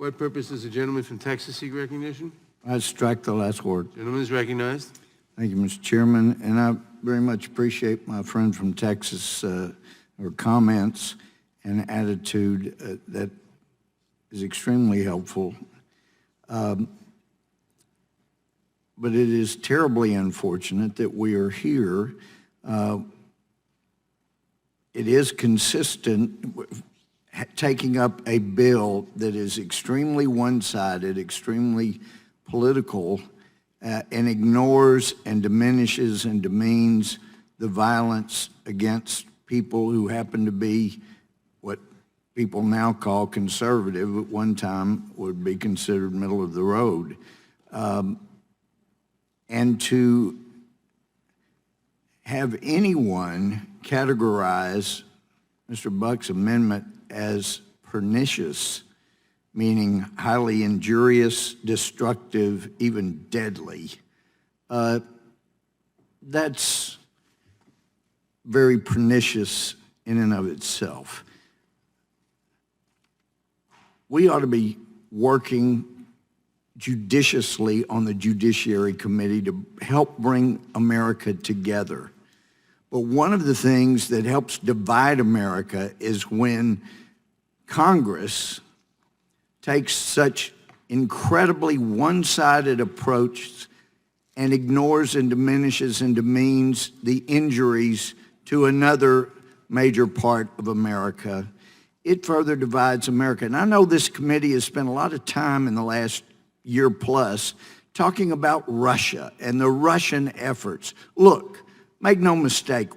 For what purpose does the gentleman from Texas seek recognition? I strike the last word. Gentleman is recognized. Thank you, Mr. Chairman, and I very much appreciate my friend from Texas, her comments and attitude that is extremely helpful. But it is terribly unfortunate that we are here. It is consistent with taking up a bill that is extremely one-sided, extremely political, and ignores and diminishes and demeans the violence against people who happen to be what people now call conservative, at one time would be considered middle of the road. And to have anyone categorize Mr. Buck's amendment as pernicious, meaning highly injurious, destructive, even deadly, that's very pernicious in and of itself. We ought to be working judiciously on the Judiciary Committee to help bring America together. But one of the things that helps divide America is when Congress takes such incredibly one-sided approach and ignores and diminishes and demeans the injuries to another major part of America. It further divides America. And I know this committee has spent a lot of time in the last year plus talking about Russia and the Russian efforts. Look, make no mistake,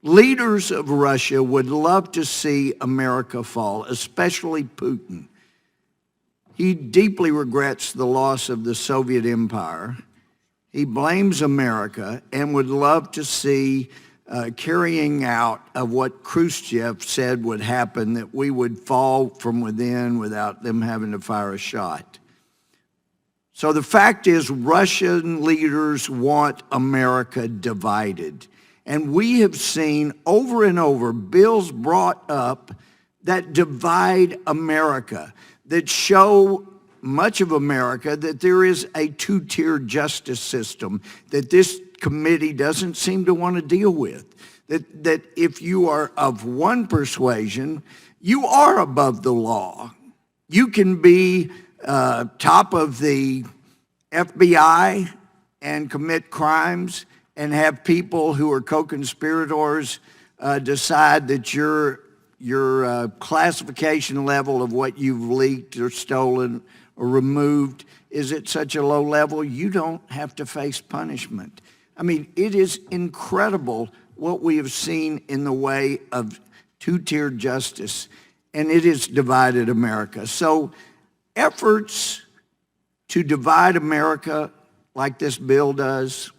leaders of Russia would love to see America fall, especially Putin. He deeply regrets the loss of the Soviet Empire. He blames America and would love to see carrying out of what Khrushchev said would happen, that we would fall from within without them having to fire a shot. So the fact is, Russian leaders want America divided. And we have seen over and over bills brought up that divide America, that show much of America that there is a two-tier justice system that this committee doesn't seem to want to deal with. That if you are of one persuasion, you are above the law. You can be top of the FBI and commit crimes and have people who are co-conspirators decide that your classification level of what you've leaked or stolen or removed is at such a low level, you don't have to face punishment. I mean, it is incredible what we have seen in the way of two-tier justice, and it has divided America. So efforts to divide America like this bill does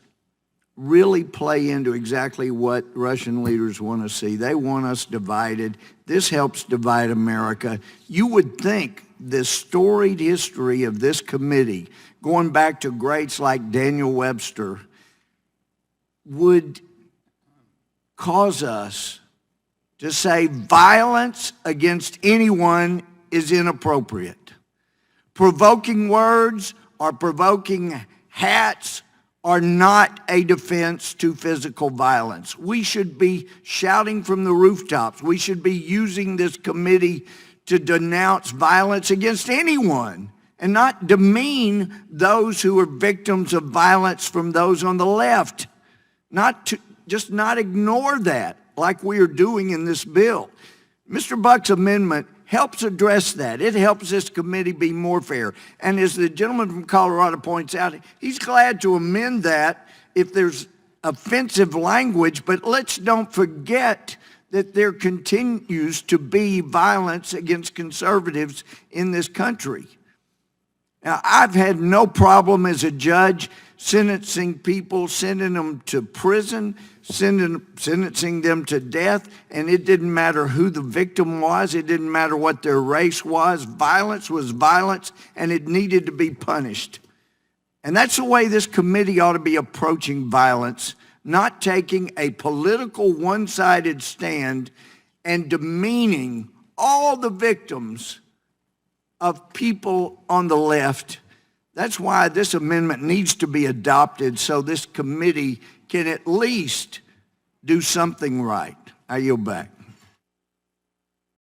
really play into exactly what Russian leaders want to see. They want us divided. This helps divide America. You would think the storied history of this committee, going back to greats like Daniel Webster, would cause us to say violence against anyone is inappropriate. Provoking words or provoking hats are not a defense to physical violence. We should be shouting from the rooftops. We should be using this committee to denounce violence against anyone and not demean those who are victims of violence from those on the left. Just not ignore that like we are doing in this bill. Mr. Buck's amendment helps address that. It helps this committee be more fair. And as the gentleman from Colorado points out, he's glad to amend that if there's offensive language, but let's don't forget that there continues to be violence against conservatives in this country. Now, I've had no problem as a judge sentencing people, sending them to prison, sentencing them to death, and it didn't matter who the victim was. It didn't matter what their race was. Violence was violence, and it needed to be punished. And that's the way this committee ought to be approaching violence, not taking a political one-sided stand and demeaning all the victims of people on the left. That's why this amendment needs to be adopted so this committee can at least do something right. I yield back.